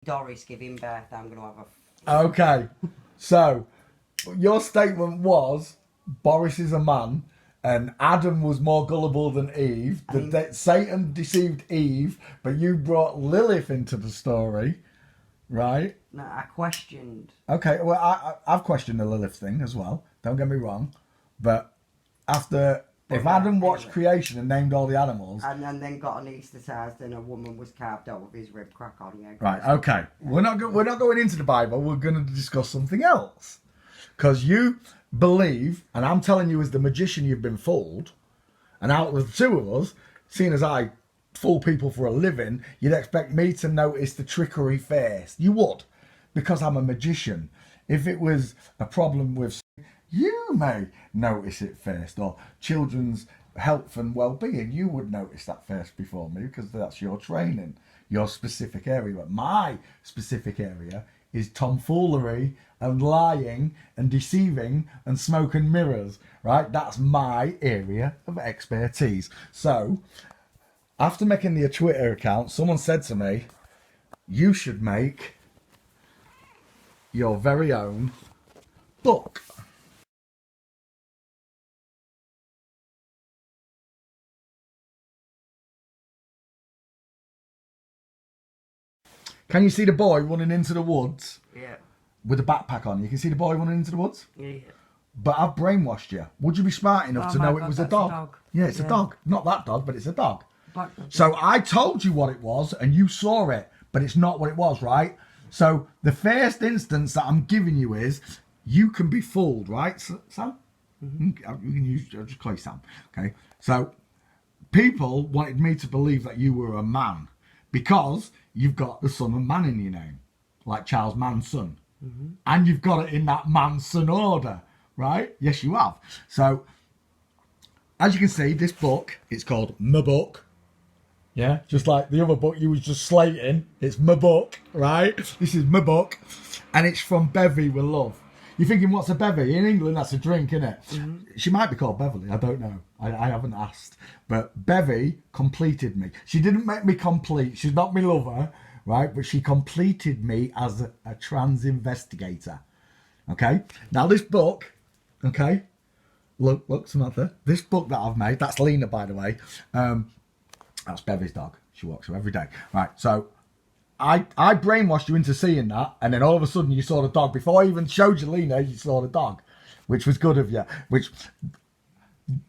Doris giving birth, I'm going to have Okay, so your statement was Boris is a man and Adam was more gullible than Eve. Satan deceived Eve, but you brought Lilith into the story, right? No, I questioned. Okay, well, I've questioned the Lilith thing as well. Don't get me wrong, but if Adam watched creation and named all the animals, and then got anaesthetised and a woman was carved out with his rib crack on. Yeah. Right. Okay. We're not going into the Bible. We're going to discuss something else, because you believe, and I'm telling you, as the magician, you've been fooled. And out of the two of us, seeing as I fool people for a living, you'd expect me to notice the trickery first. You would, because I'm a magician. If it was a problem with, you may notice it first, or children's health and well-being, you would notice that first before me, because that's your training, your specific area. But my specific area is tomfoolery and lying and deceiving and smoke and mirrors, right? That's my area of expertise. So after making the Twitter account, someone said to me, you should make your very own book. Can you see the boy running into the woods? Yeah. With a backpack on. You can see the boy running into the woods? Yeah. But I've brainwashed you. Would you be smart enough to know it was a dog? Yeah, it's a dog. Not that dog, but it's a dog. So I told you what it was and you saw it, but it's not what it was, right? So the first instance that I'm giving you is you can be fooled, right, Sam? Mm-hmm. You can use, I'll just call you Sam. Okay. So people wanted me to believe that you were a man because you've got the son of man in your name, like Charles Manson. Mm-hmm. And you've got it in that Manson order, right? Yes, you have. So as you can see, this book, it's called My Book. Yeah, just like the other book you was just slating. It's my book, right? This is my book. And it's from Bevy with Love. You're thinking, what's a bevy? In England, that's a drink, isn't it? Mm-hmm. She might be called Beverly. I don't know. I haven't asked. But Bevy completed me. She didn't make me complete. She's not my lover, right? But she completed me as a trans investigator. Okay? Now, this book, okay? Look, Samantha. This book that I've made, that's Lena, by the way. That's Bevy's dog. She walks her every day. Right, so I brainwashed you into seeing that, and then all of a sudden you saw the dog. Before I even showed you Lena, you saw the dog, which was good of you.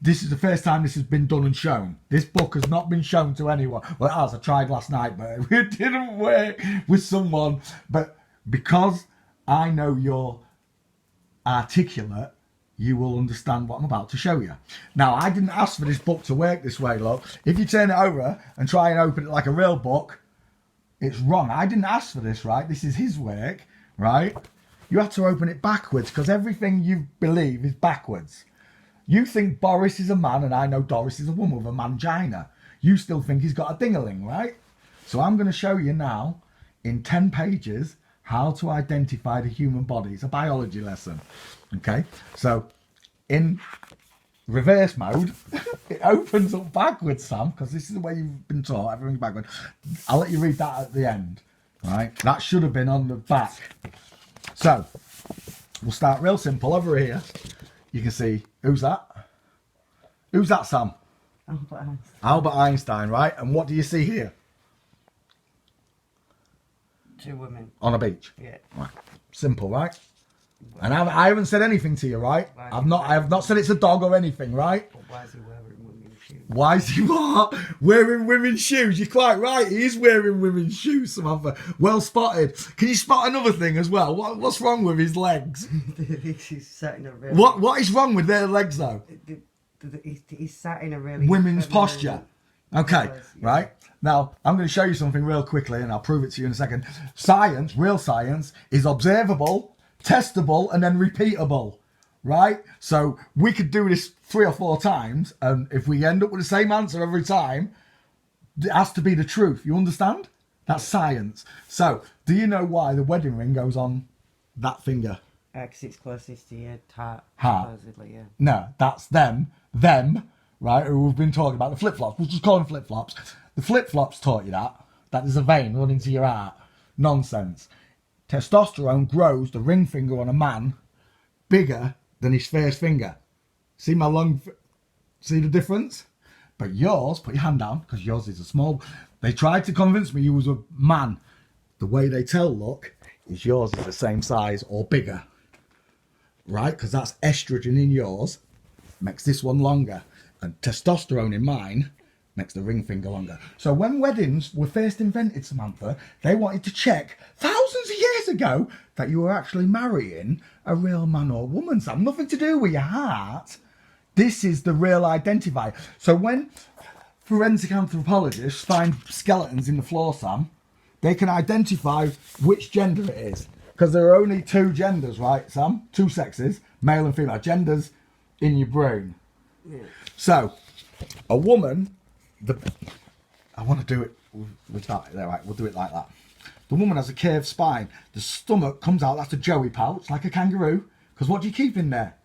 This is the first time this has been done and shown. This book has not been shown to anyone. Well, it has. I tried last night, but it didn't work with someone. But because I know you're articulate, you will understand what I'm about to show you. Now, I didn't ask for this book to work this way, look. If you turn it over and try and open it like a real book, it's wrong. I didn't ask for this, right? This is his work, right? You have to open it backwards because everything you believe is backwards. You think Boris is a man and I know Doris is a woman with a mangina. You still think he's got a ding-a-ling, right? So I'm going to show you now in 10 pages how to identify the human body. It's a biology lesson. Okay, so in reverse mode, it opens up backwards, Sam, because this is the way you've been taught, everything's backwards. I'll let you read that at the end, right? That should have been on the back. So, we'll start real simple. Over here, you can see, who's that? Who's that, Sam? Albert Einstein. Albert Einstein, right? And what do you see here? Two women. On a beach? Yeah. Right. Simple, right? And I haven't said anything to you, right? I have not said it's a dog or anything, right? But why is he wearing women's shoes? Why is he what? Wearing women's shoes? You're quite right. He is wearing women's shoes, Samantha. Well spotted. Can you spot another thing as well? What's wrong with his legs? He's sat in a really... What is wrong with their legs, though? He's sat in a really... Women's posture. Okay, right? Now, I'm going to show you something real quickly, and I'll prove it to you in a second. Science, real science, is observable, testable, and then repeatable, right? So we could do this 3 or 4 times, and if we end up with the same answer every time, it has to be the truth. You understand? That's science. So, do you know why the wedding ring goes on that finger? Because it's closest to your heart. Supposedly, yeah. No, that's them, right, who we've been talking about, the flip-flops. We'll just call them flip-flops. The flip-flops taught you that there's a vein running to your heart. Nonsense. Testosterone grows the ring finger on a man bigger than his first finger. See my long, see the difference? But yours, put your hand down, because yours is a small. They tried to convince me you was a man. The way they tell, look, is yours is the same size or bigger. Right? Because that's estrogen in yours, makes this one longer. And testosterone in mine makes the ring finger longer. So when weddings were first invented, Samantha, they wanted to check thousands of years ago that you were actually marrying a real man or woman, Sam. Nothing to do with your heart. This is the real identifier. So when forensic anthropologists find skeletons in the floor, Sam, they can identify which gender it is. Because there are only two genders, right, Sam? Two sexes, male and female. Genders in your brain. Yeah. So, a woman, I want to do it with that. There, right, we'll do it like that. The woman has a curved spine. The stomach comes out, that's a joey pouch, like a kangaroo. Because what do you keep in there?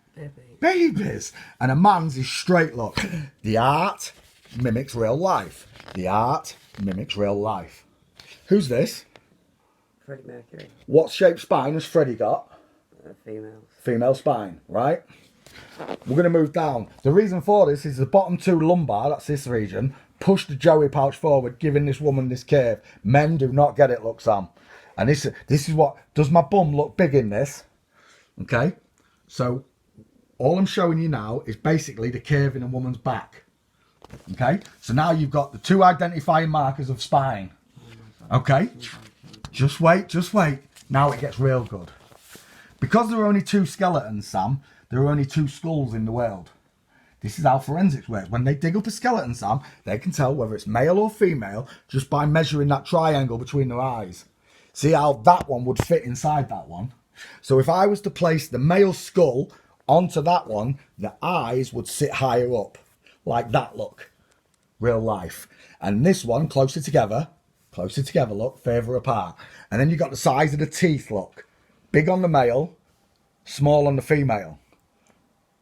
Babies. And a man's is straight, look. The art mimics real life. The art mimics real life. Who's this? Freddie Mercury. What shape spine has Freddie got? Female. Female spine, right? We're going to move down. The reason for this is the bottom two lumbar, that's this region, push the joey pouch forward, giving this woman this curve. Men do not get it, look, Sam. And this is what, does my bum look big in this? Okay? So, all I'm showing you now is basically the curve in a woman's back. Okay? So now you've got the two identifying markers of spine. Okay? Just wait. Now it gets real good. Because there are only two skeletons, Sam, there are only two skulls in the world. This is how forensics works. When they dig up a skeleton, Sam, they can tell whether it's male or female just by measuring that triangle between their eyes. See how that one would fit inside that one? So if I was to place the male skull onto that one, the eyes would sit higher up. Like that, look. Real life. And this one, closer together, look, further apart. And then you've got the size of the teeth, look. Big on the male, small on the female.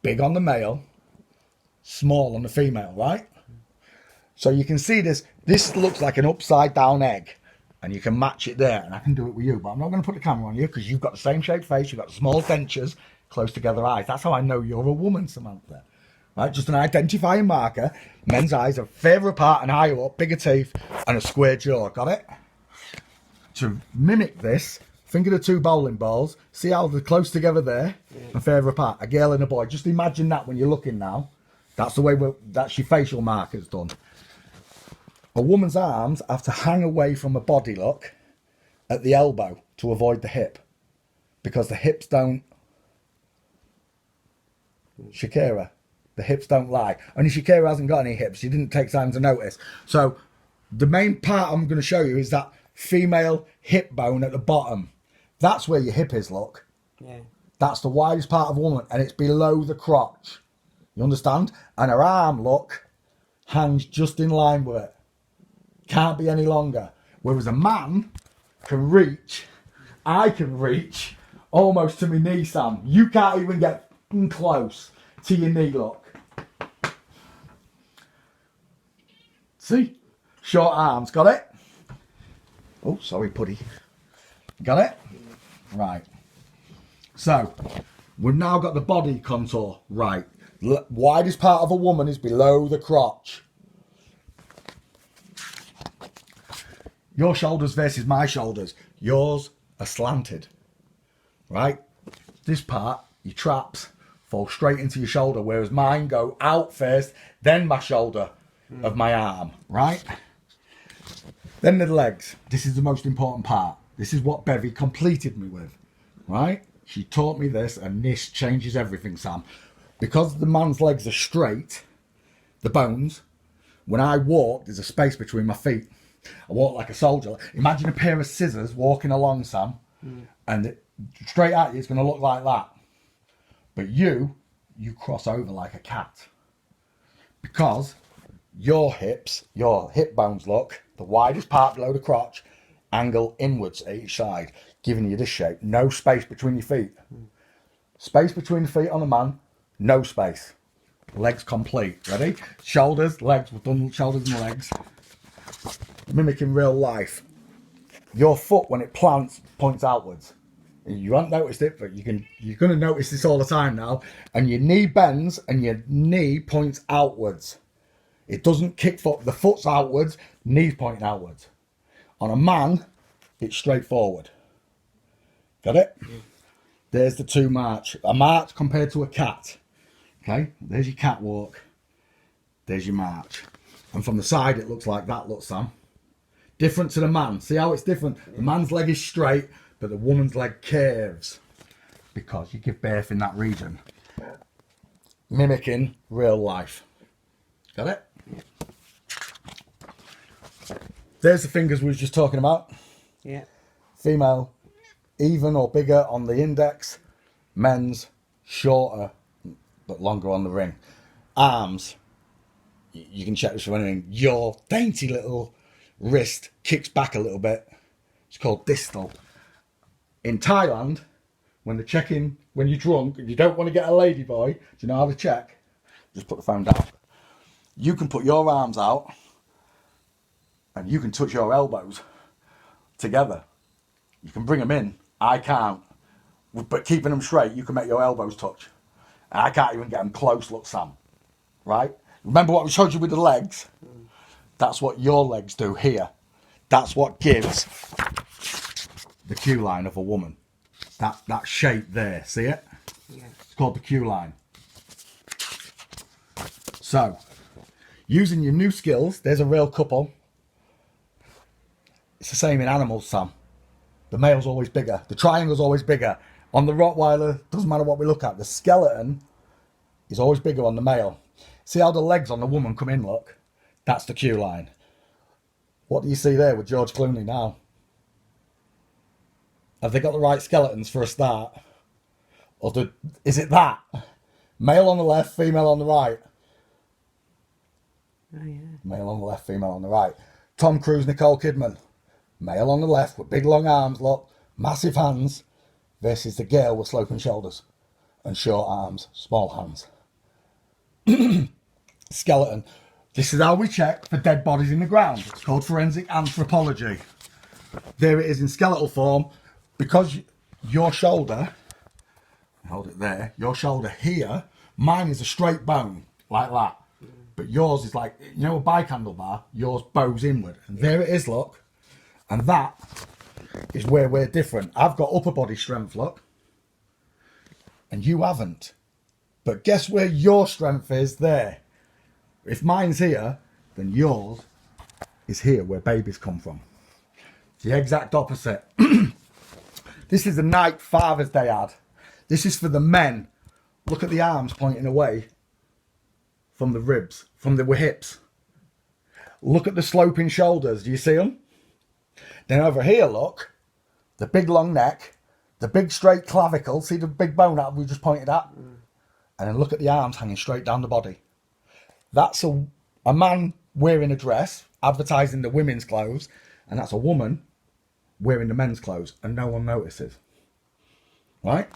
Big on the male, small on the female, right? So you can see this. This looks like an upside down egg. And you can match it there. And I can do it with you. But I'm not going to put the camera on you because you've got the same shaped face. You've got the small dentures, close together eyes. That's how I know you're a woman, Samantha. Right? Just an identifying marker. Men's eyes are further apart and higher up, bigger teeth, and a square jaw. Got it? To mimic this, think of the two bowling balls. See how they're close together there and further apart. A girl and a boy. Just imagine that when you're looking now. That's the way that's your facial markers done. A woman's arms have to hang away from her body, look, at the elbow to avoid the hip. Because the hips don't... Shakira, the hips don't lie. Only Shakira hasn't got any hips. She didn't take time to notice. So the main part I'm going to show you is that female hip bone at the bottom. That's where your hip is, look. Yeah. That's the widest part of a woman, and it's below the crotch. You understand? And her arm, look, hangs just in line with it. Can't be any longer. Whereas a man can reach, I can reach almost to my knee, Sam. You can't even get close to your knee, look. See? Short arms, got it? Oh, sorry, Puddy. Got it? Right. So, we've now got the body contour right. Widest part of a woman is below the crotch. Your shoulders versus my shoulders. Yours are slanted, right? This part, your traps, fall straight into your shoulder, whereas mine go out first, then my shoulder of my arm, right? Then the legs. This is the most important part. This is what Bevy completed me with, right? She taught me this, and this changes everything, Sam. Because the man's legs are straight, the bones, when I walk, there's a space between my feet. I walk like a soldier. Imagine a pair of scissors walking along, Sam, and straight at you, it's going to look like that. But you cross over like a cat. Because your hips, your hip bones, look, the widest part below the crotch, angle inwards at each side, giving you this shape. No space between your feet. Space between the feet on a man, no space. Legs complete. Ready? Shoulders, legs. We've done shoulders and legs. Mimicking real life. your foot when it plants points outwards. You haven't noticed it, but you're going to notice this all the time now. And your knee bends and your knee points outwards. It doesn't kick foot. The foot's outwards, knees pointing outwards. On a man, it's straight forward. Got it? Yeah. There's the two march. A march compared to a cat. Okay, there's your catwalk. There's your march. And from the side, it looks like that, look, Sam. Different to the man. See how it's different? The man's leg is straight, but the woman's leg curves. Because you give birth in that region. Mimicking real life. Got it? There's the fingers we were just talking about. Yeah. Female, even or bigger on the index. Men's, shorter, but longer on the ring. Arms. You can check this for anything. Your dainty little wrist kicks back a little bit. It's called distal. In Thailand, when they're checking, when you're drunk and you don't want to get a lady boy, do you know how to check? Just put the phone down. You can put your arms out and you can touch your elbows together. You can bring them in. I can't. But keeping them straight, you can make your elbows touch. And I can't even get them close, look, Sam. Right? Remember what we showed you with the legs? That's what your legs do here. That's what gives the Q line of a woman. That shape there, see it? Yeah. It's called the Q line. So, using your new skills, there's a real couple. It's the same in animals, Sam. The male's always bigger. The triangle's always bigger. On the Rottweiler, doesn't matter what we look at, the skeleton is always bigger on the male. See how the legs on the woman come in, look? That's the Q line. What do you see there with George Clooney now? Have they got the right skeletons for a start? Or is it that? Male on the left, female on the right. Oh, yeah. Male on the left, female on the right. Tom Cruise, Nicole Kidman. Male on the left with big long arms, look, massive hands, versus the girl with sloping shoulders and short arms, small hands. Skeleton. This is how we check for dead bodies in the ground. It's called forensic anthropology. There it is in skeletal form. Because your shoulder, hold it there, your shoulder here, mine is a straight bone, like that. But yours is like, you know a bike handlebar? Yours bows inward. And there it is, look. And that is where we're different. I've got upper body strength, look. And you haven't. But guess where your strength is? There. If mine's here, then yours is here, where babies come from. It's the exact opposite. This is the night Father's Day ad. This is for the men. Look at the arms pointing away from the ribs, from the hips. Look at the sloping shoulders. Do you see them? Then over here, look, the big long neck, the big straight clavicle. See the big bone that we just pointed at? And then look at the arms hanging straight down the body. That's a man wearing a dress, advertising the women's clothes, and that's a woman wearing the men's clothes, and no one notices. Right?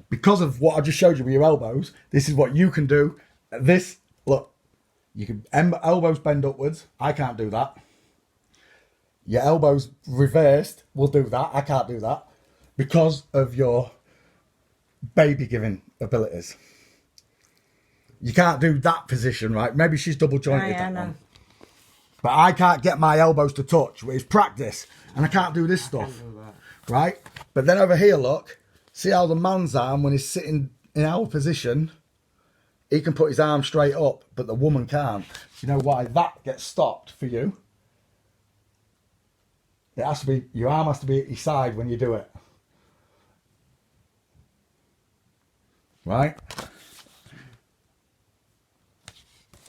Because of what I just showed you with your elbows, this is what you can do. This, look, you can elbows bend upwards. I can't do that. Your elbows reversed will do that. I can't do that because of your baby giving abilities. You can't do that position, right? Maybe she's double jointed. Yeah, no. But I can't get my elbows to touch. It's practice. And I can't do this stuff. Right? But then over here, look. See how the man's arm, when he's sitting in our position, he can put his arm straight up, but the woman can't. You know why that gets stopped for you? It has to be, your arm has to be at your side when you do it. Right?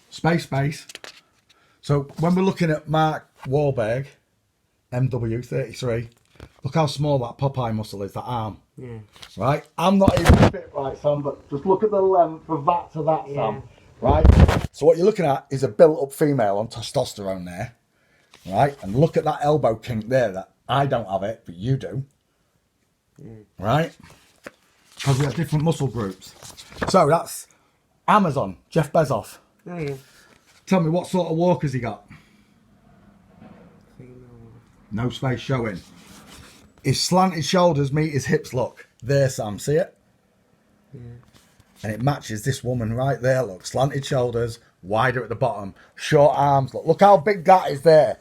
Space. So when we're looking at Mark Wahlberg, MW33, look how small that Popeye muscle is, that arm. Yeah. Right? I'm not even fit right, Sam, but just look at the length of that to that, Sam. Right? So what you're looking at is a built-up female on testosterone there. Right? And look at that elbow kink there. That I don't have it, but you do. Right? Because we have different muscle groups. So that's Amazon, Jeff Bezos. Oh, yeah. Tell me, what sort of walk has he got? No space showing. His slanted shoulders meet his hips, look. There, Sam, see it? Yeah. And it matches this woman right there, look. Slanted shoulders, wider at the bottom, short arms, look. Look how big that is there.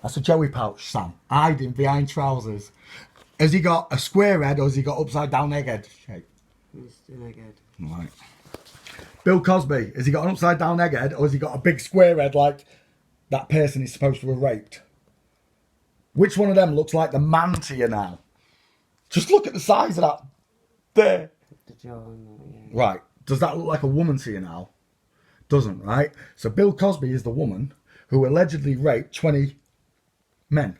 That's a Joey pouch, Sam. Hiding behind trousers. Has he got a square head or has he got upside down egghead shape? It's an egghead. Right. Bill Cosby, has he got an upside down egghead or has he got a big square head like that person he's supposed to have raped? Which one of them looks like the man to you now? Just look at the size of that there. The jaw and that, yeah. Right. Does that look like a woman to you now? Doesn't, right? So Bill Cosby is the woman who allegedly raped 20 men.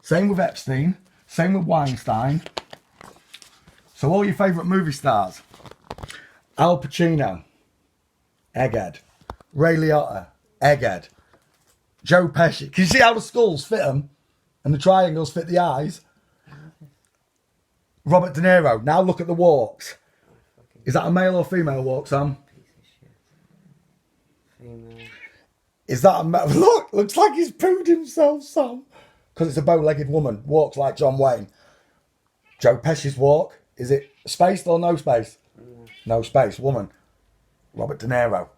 Same with Epstein. Same with Weinstein. So all your favourite movie stars. Al Pacino, egghead. Ray Liotta, egghead. Joe Pesci. Can you see how the skulls fit them? And the triangles fit the eyes? Robert De Niro. Now look at the walks. Is that a male or female walk, Sam? Piece of shit. Female. Is that a male? Look, looks like he's pooed himself, Sam. Because it's a bow-legged woman. Walks like John Wayne. Joe Pesci's walk. Is it spaced or no space? No space. Woman. Robert De Niro.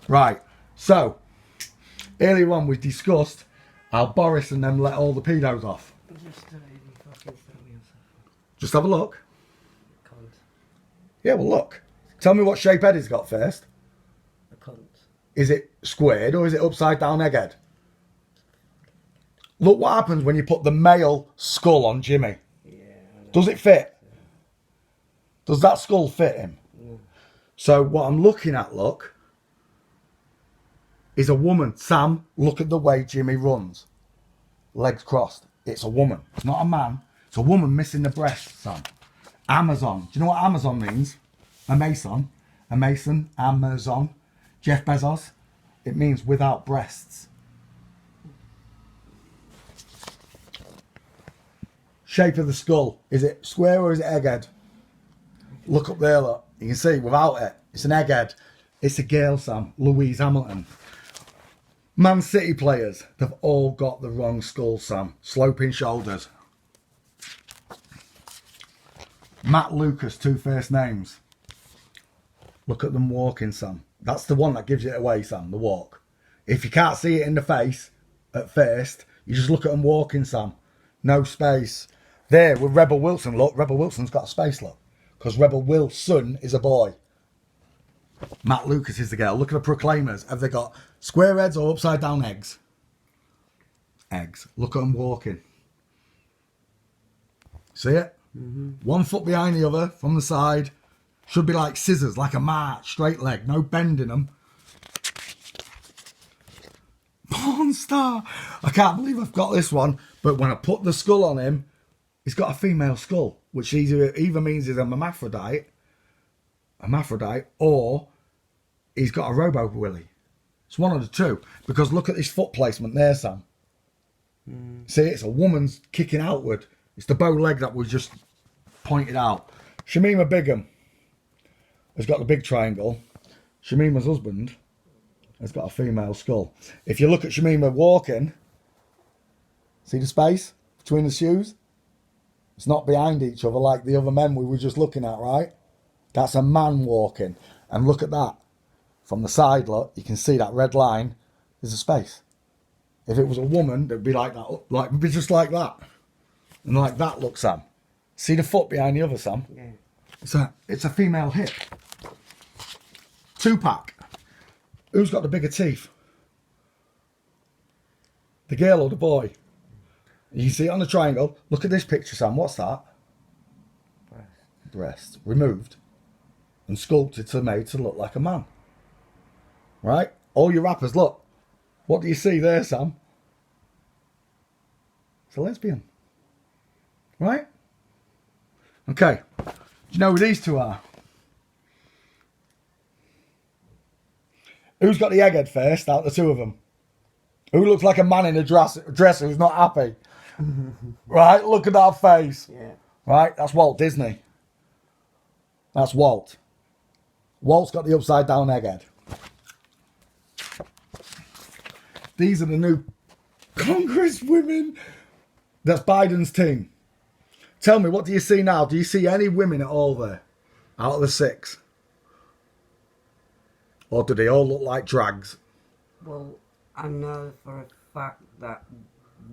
Right. So, earlier on we discussed how Boris and them let all the pedos off. Just have a look. Cunt. Yeah, well look. Tell me what shape head he's got first. A cunt. Is it squared or is it upside down egghead? Look what happens when you put the male skull on Jimmy. Yeah. Does it fit? Does that skull fit him? No. So what I'm looking at, look, is a woman. Sam, look at the way Jimmy runs. Legs crossed. It's a woman. It's not a man. It's a woman missing the breast, Sam. Amazon. Do you know what Amazon means? A mason. A mason. Amazon. Jeff Bezos. It means without breasts. Shape of the skull. Is it square or is it egghead? Look up there, look. You can see without it. It's an egghead. It's a girl, Sam. Louise Hamilton. Man City players. They've all got the wrong skull, Sam. Sloping shoulders. Matt Lucas, 2 first names. Look at them walking, Sam. That's the one that gives it away, Sam, the walk. If you can't see it in the face at first, you just look at them walking, Sam. No space. There with Rebel Wilson, look. Rebel Wilson's got a space, look. Because Rebel Wilson is a boy. Matt Lucas is the girl. Look at the Proclaimers. Have they got square heads or upside down eggs? Eggs. Look at them walking. See it? Mm-hmm. 1 foot behind the other from the side. Should be like scissors, like a march, straight leg, no bending them. Porn star. I can't believe I've got this one, but when I put the skull on him, he's got a female skull, which either means he's a hermaphrodite, or he's got a robo willy. It's one of the two, because look at this foot placement there, Sam. See, it's a woman's kicking outward. It's the bow leg that was just pointed out. Shamima Begum has got the big triangle. Shamima's husband has got a female skull. If you look at Shamima walking, see the space between the shoes? It's not behind each other like the other men we were just looking at, right? That's a man walking. And look at that. From the side, look, you can see that red line. There's a space. If it was a woman, it'd be like that. Like, it'd be just like that. And like that, look, Sam. See the foot behind the other, Sam? Yeah. It's a female hip. 2-pack. Who's got the bigger teeth? The girl or the boy? You see it on the triangle. Look at this picture, Sam. What's that? Breast. Removed and sculpted to made to look like a man. Right? All your rappers, look. What do you see there, Sam? It's a lesbian. Right? Okay. Do you know who these two are? Who's got the egghead first out of the two of them? Who looks like a man in a dress who's not happy? Right? Look at that face. Yeah. Right? That's Walt Disney. That's Walt. Walt's got the upside down egghead. These are the new Congress women. That's Biden's team. Tell me, what do you see now? Do you see any women at all there? Out of the 6? Or do they all look like drags? Well, I know for a fact that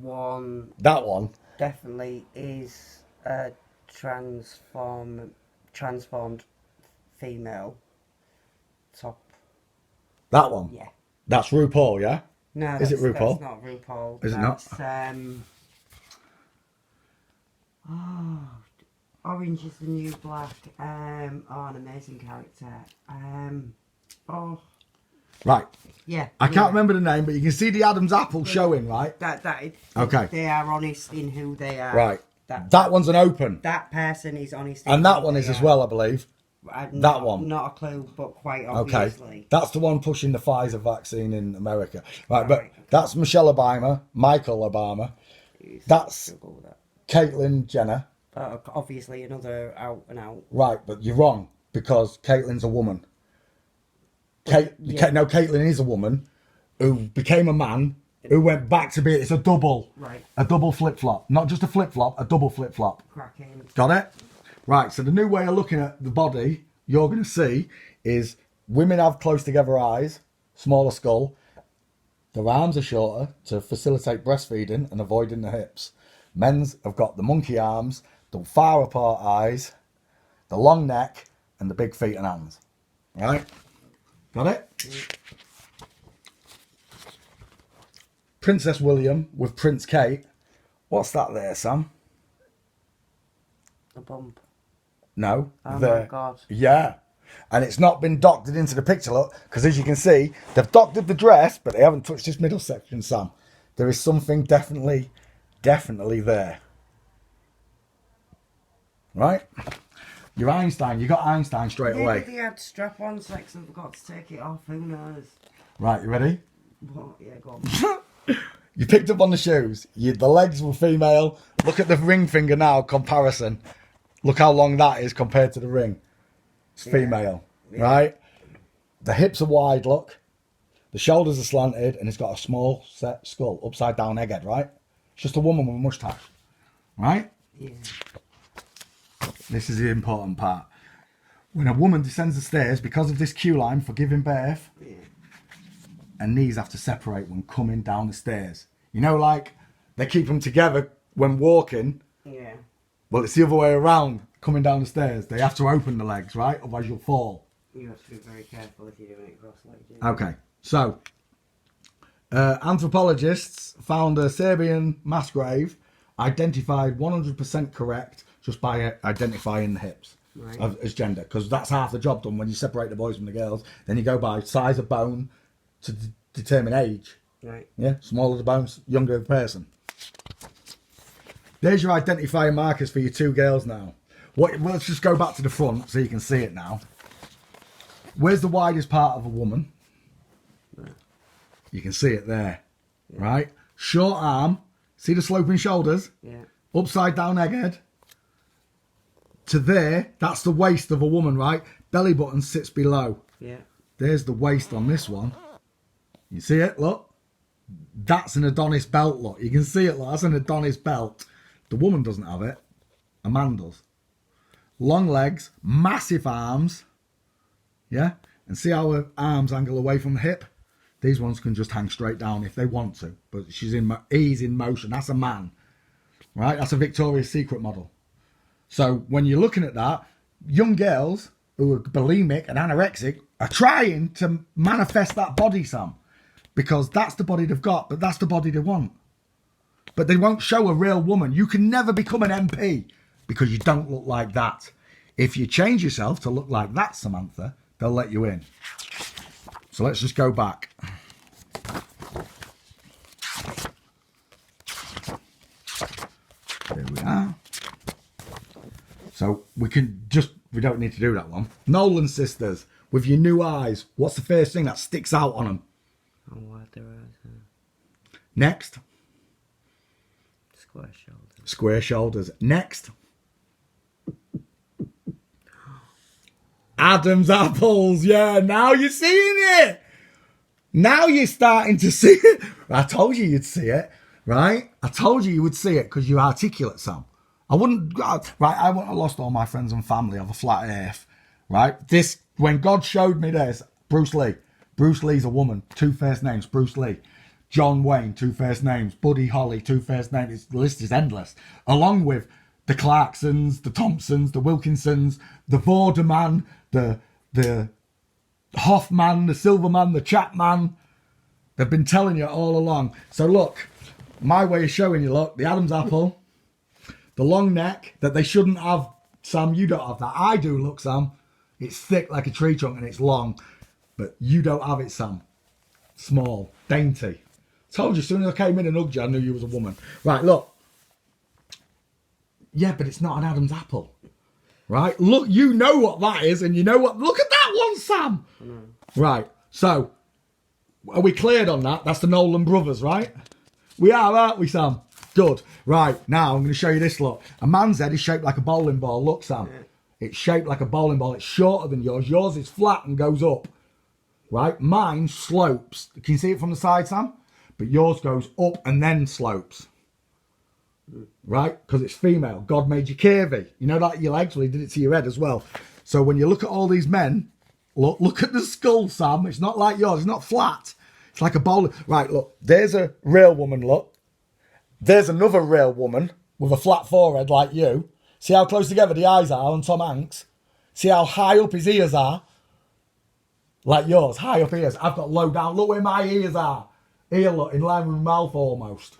one That one? definitely is a transformed female. Top. That one? Yeah. That's RuPaul, yeah? No, Is it RuPaul? That's not RuPaul. Is it not? Orange is the New Black. An amazing character. Right. Yeah. I can't remember the name, but you can see the Adam's apple showing, right? Okay. They are honest in who they are. Right. That one's an open. That person is honest. And that one is as well, I believe. That one. Not a clue, but quite obviously. Okay. That's the one pushing the Pfizer vaccine in America. Right, but that's Michelle Obama, Michael Obama. That's Caitlyn Jenner. Obviously another out and out. Right, but you're wrong, because Caitlyn's a woman. Caitlyn is a woman who became a man, who went back to be, it's a double. Right. A double flip-flop. Not just a flip-flop, a double flip-flop. Cracking. Got it? Right, so the new way of looking at the body you're going to see is women have close together eyes, smaller skull. Their arms are shorter to facilitate breastfeeding and avoiding the hips. Men's have got the monkey arms, the far apart eyes, the long neck, and the big feet and hands. Right? Got it? Princess William with Prince Kate. What's that there, Sam? A bump. No. Oh my God. Yeah. And it's not been doctored into the picture, look, because as you can see, they've doctored the dress, but they haven't touched this middle section, Sam. There is something definitely there. Right? You're Einstein. You got Einstein straight away. Maybe they had strap-on sex and forgot to take it off. Who knows? Right, you ready? What? Yeah, go on. You picked up on the shoes. The legs were female. Look at the ring finger now, comparison. Look how long that is compared to the ring. It's female, right? The hips are wide, look. The shoulders are slanted, and it's got a small set skull, upside down egghead, right? It's just a woman with a moustache, right? Yeah. This is the important part. When a woman descends the stairs, because of this queue line for giving birth, her knees have to separate when coming down the stairs. You know, like, they keep them together when walking. Yeah. Well, it's the other way around, coming down the stairs. They have to open the legs, right? Otherwise you'll fall. You have to be very careful if you're doing it cross-legged. Okay, so anthropologists found a Serbian mass grave, identified 100% correct just by identifying the hips as gender, because that's half the job done when you separate the boys from the girls. Then you go by size of bone to determine age. Right. Yeah, smaller the bones, younger the person. There's your identifying markers for your two girls now. Let's just go back to the front so you can see it now. Where's the widest part of a woman? There. You can see it there, right? Short arm. See the sloping shoulders? Yeah. Upside down egghead. To there, that's the waist of a woman, right? Belly button sits below. Yeah. There's the waist on this one. You see it? Look. That's an Adonis belt, look. You can see it, look. That's an Adonis belt. The woman doesn't have it. A man does. Long legs, massive arms. Yeah? And see how her arms angle away from the hip? These ones can just hang straight down if they want to. But he's in motion. That's a man. Right? That's a Victoria's Secret model. So when you're looking at that, young girls who are bulimic and anorexic are trying to manifest that body, Sam. Because that's the body they've got, but that's the body they want. But they won't show a real woman. You can never become an MP because you don't look like that. If you change yourself to look like that, Samantha, they'll let you in. So let's just go back. There we are. So we don't need to do that one. Nolan sisters, with your new eyes, what's the first thing that sticks out on them? Oh, what their eyes. Next. Square shoulders. Square shoulders. Next. Adam's apples. Yeah, now you're seeing it. Now you're starting to see it. I told you you'd see it, right? I told you would see it because you're articulate, Sam. I wouldn't, right? I wouldn't have lost all my friends and family of a flat earth, right? When God showed me this, Bruce Lee. Bruce Lee's a woman, 2 first names, Bruce Lee. John Wayne, 2 first names. Buddy Holly, 2 first names. The list is endless. Along with the Clarksons, the Thompsons, the Wilkinsons, the Vorderman, the Hoffman, the Silverman, the Chapman. They've been telling you all along. So look, my way of showing you, look, the Adam's apple, the long neck that they shouldn't have. Sam, you don't have that. I do, look, Sam. It's thick like a tree trunk and it's long. But you don't have it, Sam. Small, dainty. Told you, as soon as I came in and hugged you, I knew you was a woman. Right, look. Yeah, but it's not an Adam's apple. Right? Look, you know what that is, and you know what... Look at that one, Sam! Right, so... Are we cleared on that? That's the Nolan brothers, right? We are, aren't we, Sam? Good. Right, now I'm going to show you this, look. A man's head is shaped like a bowling ball. Look, Sam. Yeah. It's shaped like a bowling ball. It's shorter than yours. Yours is flat and goes up. Right? Mine slopes. Can you see it from the side, Sam? But yours goes up and then slopes. Right? Because it's female. God made you curvy. You know that your legs? Well, he did it to your head as well. So when you look at all these men, look at the skull, Sam. It's not like yours. It's not flat. It's like a bowl. Right, look. There's a real woman, look. There's another real woman with a flat forehead like you. See how close together the eyes are on Tom Hanks? See how high up his ears are? Like yours, high up ears. I've got low down. Look where my ears are. Here, look, in line with my mouth almost.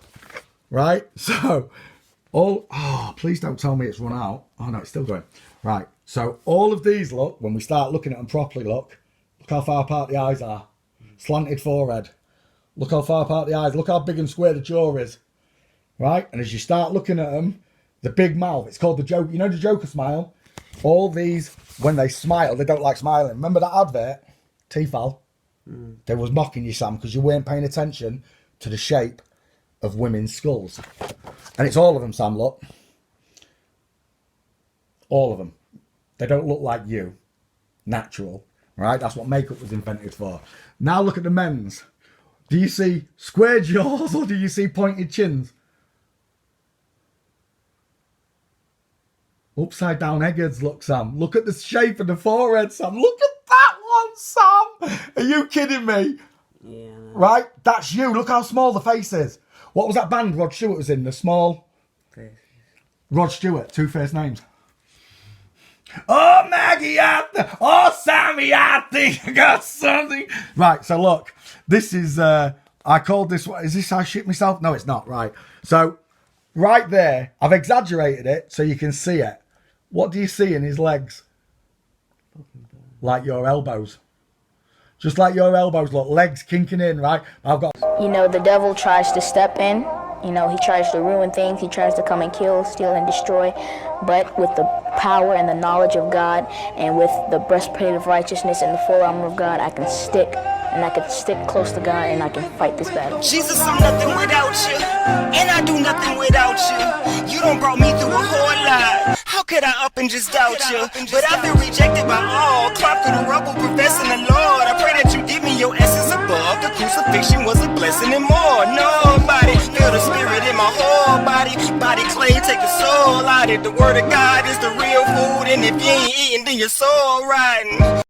Right? So, please don't tell me it's run out. Oh, no, it's still going. Right. So, all of these, look, when we start looking at them properly, look how far apart the eyes are. Slanted forehead. Look how far apart the eyes. Look how big and square the jaw is. Right? And as you start looking at them, the big mouth, it's called the Joker. You know the Joker smile? All these, when they smile, they don't like smiling. Remember that advert? Tefal? They was mocking you, Sam, because you weren't paying attention to the shape of women's skulls. And it's all of them, Sam, look. All of them. They don't look like you. Natural. Right? That's what makeup was invented for. Now look at the men's. Do you see square jaws or do you see pointed chins? Upside down eggheads, look, Sam. Look at the shape of the forehead, Sam. Look at that one, Sam. Are you kidding me? Yeah. Right? That's you. Look how small the face is. What was that band Rod Stewart was in? The small... Faces. Rod Stewart, 2 first names. Oh, Maggie, oh, Sammy, I think I got something. Right, so look. This is... I called this... Is this I shit myself? No, it's not. Right. So, right there, I've exaggerated it so you can see it. What do you see in his legs? Like your elbows. Just like your elbows, look, legs kinking in, right? I've got... You know, the devil tries to step in. You know, he tries to ruin things. He tries to come and kill, steal, and destroy. But with the power and the knowledge of God and with the breastplate of righteousness and the full armor of God, I can stick. And I can stick close to God and I can fight this battle. Jesus, I'm nothing without you. And I do nothing without you. You done brought me through a whole lot. How could I up and just doubt you? But I've been rejected by all. Clap through the rubble, professing the Lord. I pray that you give me your essence above. The crucifixion was a blessing and more. Nobody feel the spirit in my whole body. Body clay, take the soul out of it. The word of God is the real food. And if you ain't eating, then your soul riding.